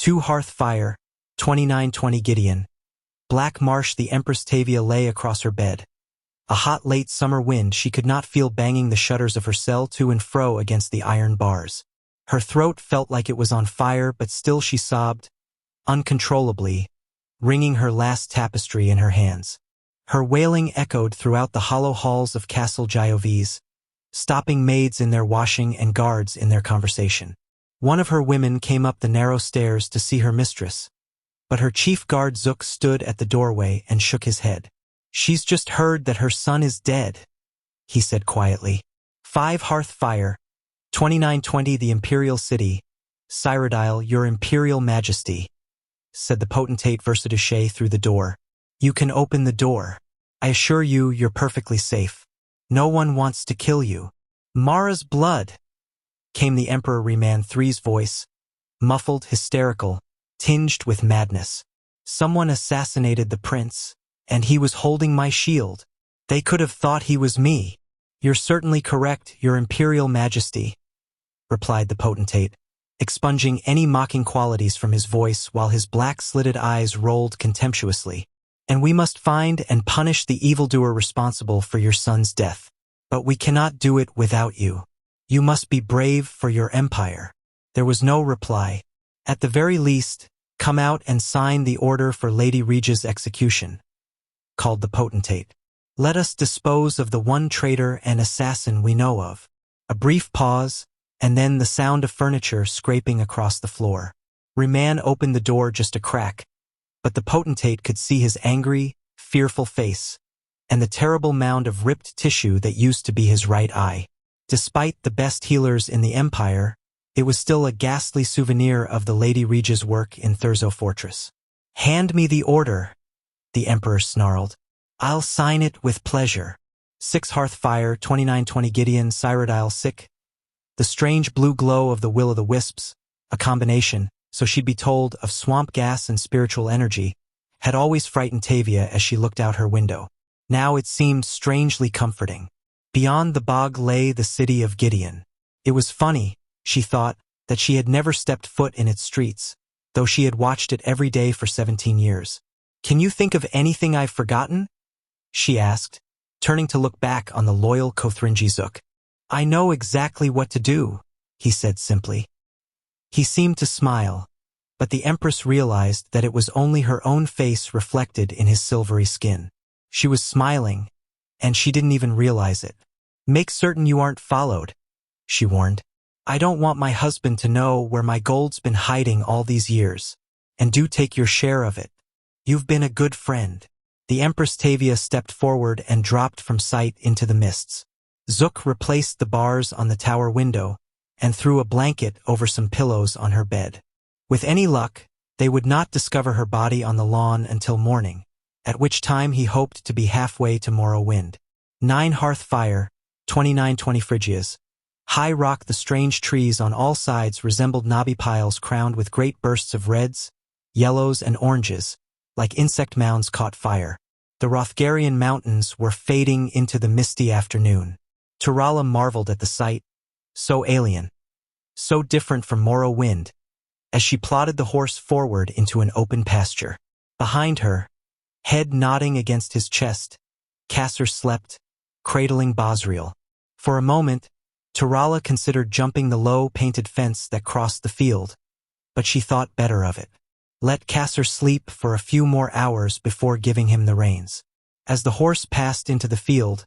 2 Hearth Fire, 2920 Gideon. Black Marsh. The Empress Tavia lay across her bed. A hot late summer wind she could not feel banging the shutters of her cell to and fro against the iron bars. Her throat felt like it was on fire, but still she sobbed, uncontrollably, wringing her last tapestry in her hands. Her wailing echoed throughout the hollow halls of Castle Gioves, stopping maids in their washing and guards in their conversation. One of her women came up the narrow stairs to see her mistress, but her chief guard Zook stood at the doorway and shook his head. "She's just heard that her son is dead," he said quietly. 5 Hearth Fire, 2920 The Imperial City. Cyrodiil, Your Imperial Majesty, said the potentate Versaduche through the door. "You can open the door. I assure you, you're perfectly safe. No one wants to kill you." "Mara's blood," came the Emperor Riemann III's voice, muffled, hysterical, tinged with madness. "Someone assassinated the prince, and he was holding my shield. They could have thought he was me." "You're certainly correct, Your Imperial Majesty," replied the potentate, expunging any mocking qualities from his voice while his black slitted eyes rolled contemptuously. "And we must find and punish the evildoer responsible for your son's death. But we cannot do it without you. You must be brave for your empire." There was no reply. "At the very least, come out and sign the order for Lady Regia's execution," called the potentate. "Let us dispose of the one traitor and assassin we know of." A brief pause, and then the sound of furniture scraping across the floor. Riemann opened the door just a crack, but the potentate could see his angry, fearful face, and the terrible mound of ripped tissue that used to be his right eye. Despite the best healers in the Empire, it was still a ghastly souvenir of the Lady Regia's work in Thurzo Fortress. "Hand me the order," the Emperor snarled. "I'll sign it with pleasure." 6 Hearth Fire, 2920 Gideon. Cyrodiil sick. The strange blue glow of the will-o'-the-wisps, a combination, so she'd be told, of swamp gas and spiritual energy, had always frightened Tavia as she looked out her window. Now it seemed strangely comforting. Beyond the bog lay the city of Gideon. It was funny, she thought, that she had never stepped foot in its streets, though she had watched it every day for 17 years. "Can you think of anything I've forgotten?" she asked, turning to look back on the loyal Kothringi Zook. "I know exactly what to do," he said simply. He seemed to smile, but the Empress realized that it was only her own face reflected in his silvery skin. She was smiling, and she didn't even realize it. "Make certain you aren't followed," she warned. "I don't want my husband to know where my gold's been hiding all these years. And do take your share of it. You've been a good friend." The Empress Tavia stepped forward and dropped from sight into the mists. Zook replaced the bars on the tower window and threw a blanket over some pillows on her bed. With any luck, they would not discover her body on the lawn until morning, at which time he hoped to be halfway to Morrowind. 9 Hearth Fire, 2920 Phrygias. High rock. The strange trees on all sides resembled knobby piles crowned with great bursts of reds, yellows, and oranges, like insect mounds caught fire. The Rothgarian mountains were fading into the misty afternoon. Turala marveled at the sight, so alien, so different from Morrowind, as she plodded the horse forward into an open pasture. Behind her, head nodding against his chest, Kasser slept, cradling Bosriel. For a moment, Turala considered jumping the low, painted fence that crossed the field, but she thought better of it. Let Kasser sleep for a few more hours before giving him the reins. As the horse passed into the field,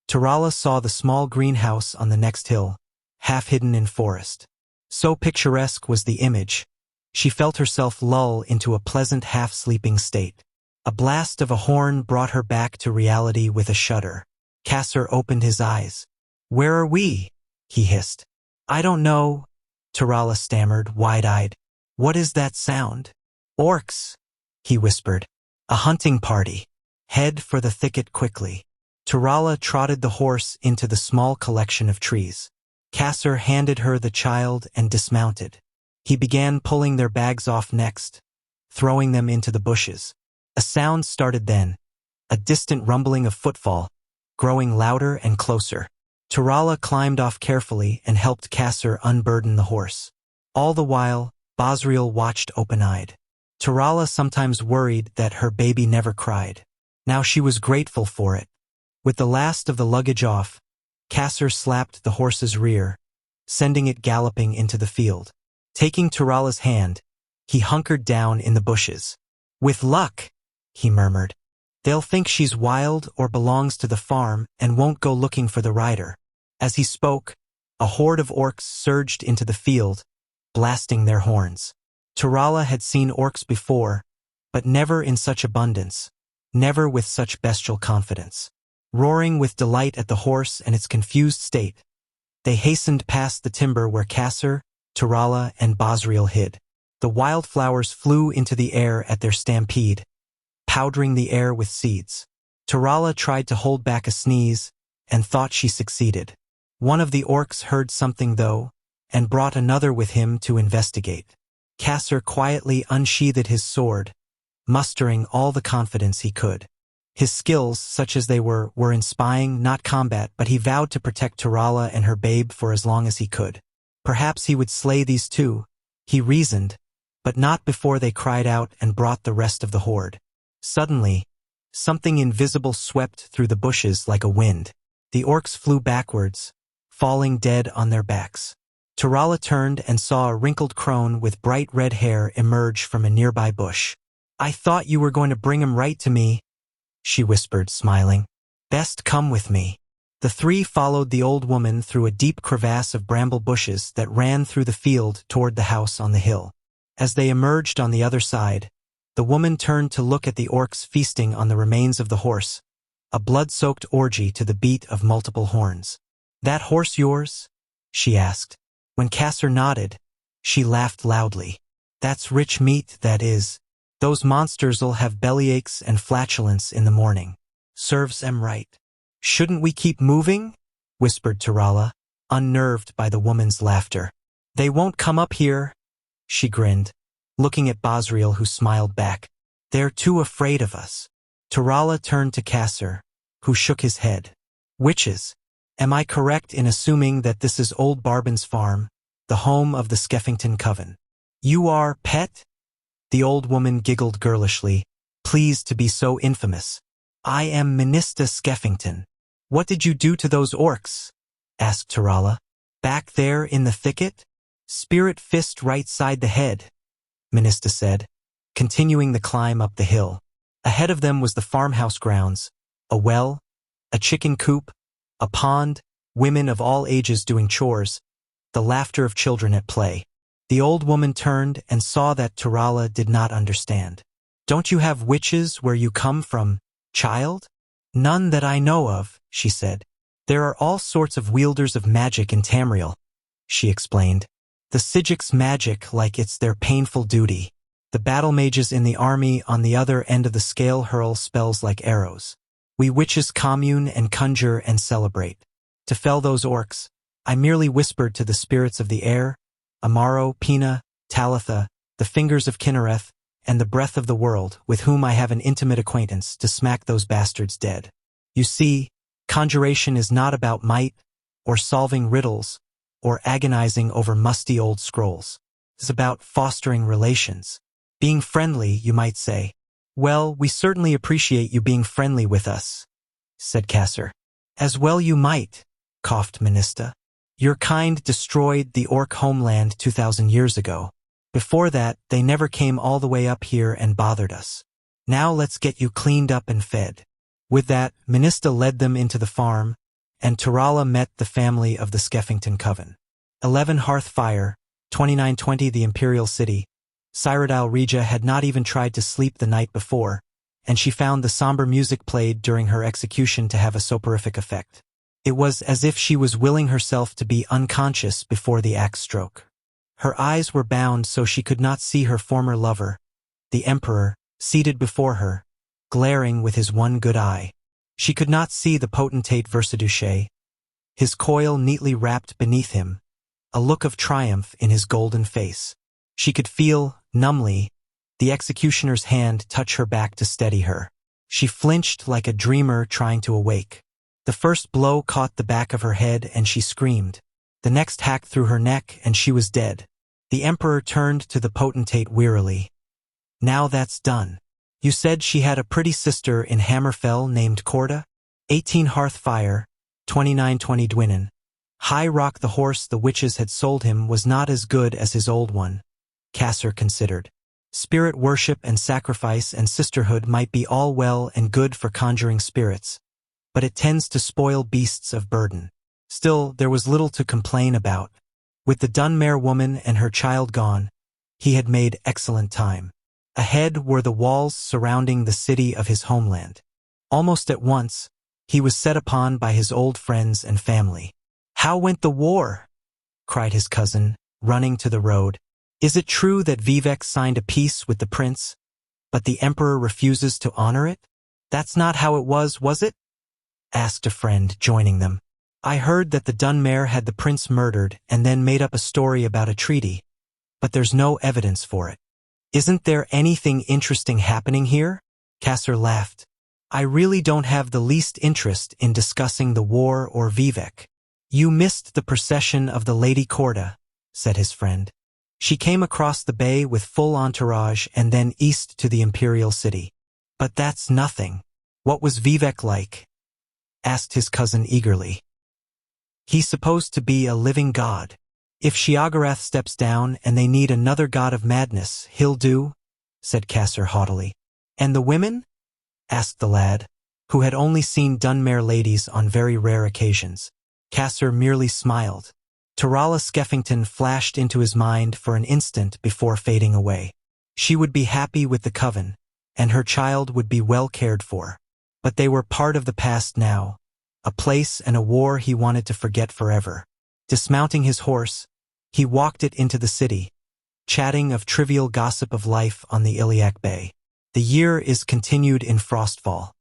Turala saw the small greenhouse on the next hill, half hidden in forest. So picturesque was the image, she felt herself lull into a pleasant half-sleeping state. A blast of a horn brought her back to reality with a shudder. Kasser opened his eyes. "Where are we?" he hissed. "I don't know," Turala stammered, wide-eyed. "What is that sound?" "Orcs," he whispered. "A hunting party. Head for the thicket quickly." Turala trotted the horse into the small collection of trees. Kasser handed her the child and dismounted. He began pulling their bags off next, throwing them into the bushes. A sound started then, a distant rumbling of footfall, growing louder and closer. Turala climbed off carefully and helped Kasser unburden the horse. All the while, Bosriel watched open-eyed. Tarala sometimes worried that her baby never cried. Now she was grateful for it. With the last of the luggage off, Kasser slapped the horse's rear, sending it galloping into the field. Taking Tarala's hand, he hunkered down in the bushes. "With luck," he murmured. "They'll think she's wild or belongs to the farm and won't go looking for the rider." As he spoke, a horde of orcs surged into the field, blasting their horns. Tarala had seen orcs before, but never in such abundance, never with such bestial confidence. Roaring with delight at the horse and its confused state, they hastened past the timber where Kasser, Tarala, and Bosriel hid. The wildflowers flew into the air at their stampede, powdering the air with seeds. Tarala tried to hold back a sneeze and thought she succeeded. One of the orcs heard something though, and brought another with him to investigate. Kasser quietly unsheathed his sword, mustering all the confidence he could. His skills, such as they were in spying, not combat, but he vowed to protect Tarala and her babe for as long as he could. Perhaps he would slay these two, he reasoned, but not before they cried out and brought the rest of the horde. Suddenly, something invisible swept through the bushes like a wind. The orcs flew backwards, falling dead on their backs. Tarala turned and saw a wrinkled crone with bright red hair emerge from a nearby bush. "I thought you were going to bring him right to me," she whispered, smiling. "Best come with me." The three followed the old woman through a deep crevasse of bramble bushes that ran through the field toward the house on the hill. As they emerged on the other side, the woman turned to look at the orcs feasting on the remains of the horse, a blood-soaked orgy to the beat of multiple horns. "That horse yours?" she asked. When Kasser nodded, she laughed loudly. "That's rich meat, that is. Those monsters'll have bellyaches and flatulence in the morning. Serves 'em right." "Shouldn't we keep moving?" whispered Tarala, unnerved by the woman's laughter. "They won't come up here," she grinned, looking at Bosriel, who smiled back. "They're too afraid of us." Tarala turned to Kasser, who shook his head. "Witches. Am I correct in assuming that this is Old Barbin's farm, the home of the Skeffington Coven?" "You are, pet?" The old woman giggled girlishly, pleased to be so infamous. "I am Minista Skeffington." "What did you do to those orcs?" asked Tarala. "Back there in the thicket? Spirit fist right side the head," Minista said, continuing the climb up the hill. Ahead of them was the farmhouse grounds, a well, a chicken coop, a pond, women of all ages doing chores, the laughter of children at play. The old woman turned and saw that Tarala did not understand. "Don't you have witches where you come from, child?" "None that I know of," she said. "There are all sorts of wielders of magic in Tamriel," she explained. "The Sigic's magic like it's their painful duty. The battle mages in the army on the other end of the scale hurl spells like arrows. We witches commune and conjure and celebrate. To fell those orcs, I merely whispered to the spirits of the air, Amaro, Pina, Talitha, the fingers of Kinnereth, and the breath of the world, with whom I have an intimate acquaintance, to smack those bastards dead. You see, conjuration is not about might, or solving riddles, or agonizing over musty old scrolls. It's about fostering relations. Being friendly, you might say. Well, we certainly appreciate you being friendly with us, said Kasser. As well you might, coughed Minista. Your kind destroyed the orc homeland 2,000 years ago. Before that, they never came all the way up here and bothered us. Now let's get you cleaned up and fed. With that, Minista led them into the farm, and Tarala met the family of the Skeffington Coven. 11 Hearth Fire, 2920 The Imperial City. Cyrodiil Regia had not even tried to sleep the night before, and she found the somber music played during her execution to have a soporific effect. It was as if she was willing herself to be unconscious before the axe stroke. Her eyes were bound so she could not see her former lover, the Emperor, seated before her, glaring with his one good eye. She could not see the potentate Versaduce, his coil neatly wrapped beneath him, a look of triumph in his golden face. She could feel, numbly, the executioner's hand touch her back to steady her. She flinched like a dreamer trying to awake. The first blow caught the back of her head and she screamed. The next hacked through her neck and she was dead. The emperor turned to the potentate wearily. Now that's done. You said she had a pretty sister in Hammerfell named Corda? 18 Hearth Fire, 2920 Dwinnen. High Rock the horse the witches had sold him was not as good as his old one, Cassar considered. Spirit worship and sacrifice and sisterhood might be all well and good for conjuring spirits, but it tends to spoil beasts of burden. Still, there was little to complain about. With the Dunmare woman and her child gone, he had made excellent time. Ahead were the walls surrounding the city of his homeland. Almost at once, he was set upon by his old friends and family. "How went the war?" cried his cousin, running to the road. "Is it true that Vivek signed a peace with the prince, but the emperor refuses to honor it?" "That's not how it was it?" asked a friend, joining them. "I heard that the Dunmare had the prince murdered and then made up a story about a treaty, but there's no evidence for it." "Isn't there anything interesting happening here?" Cassar laughed. "I really don't have the least interest in discussing the war or Vivek." "You missed the procession of the Lady Corda," said his friend. "She came across the bay with full entourage and then east to the imperial city." "But that's nothing. What was Vivek like?" asked his cousin eagerly. "He's supposed to be a living god. If Sheogorath steps down and they need another god of madness, he'll do," said Cassar haughtily. "And the women?" asked the lad, who had only seen Dunmare ladies on very rare occasions. Cassar merely smiled. Tarala Skeffington flashed into his mind for an instant before fading away. She would be happy with the coven, and her child would be well cared for. But they were part of the past now, a place and a war he wanted to forget forever. Dismounting his horse, he walked it into the city, chatting of trivial gossip of life on the Iliac Bay. "The year is continued in Frostfall,"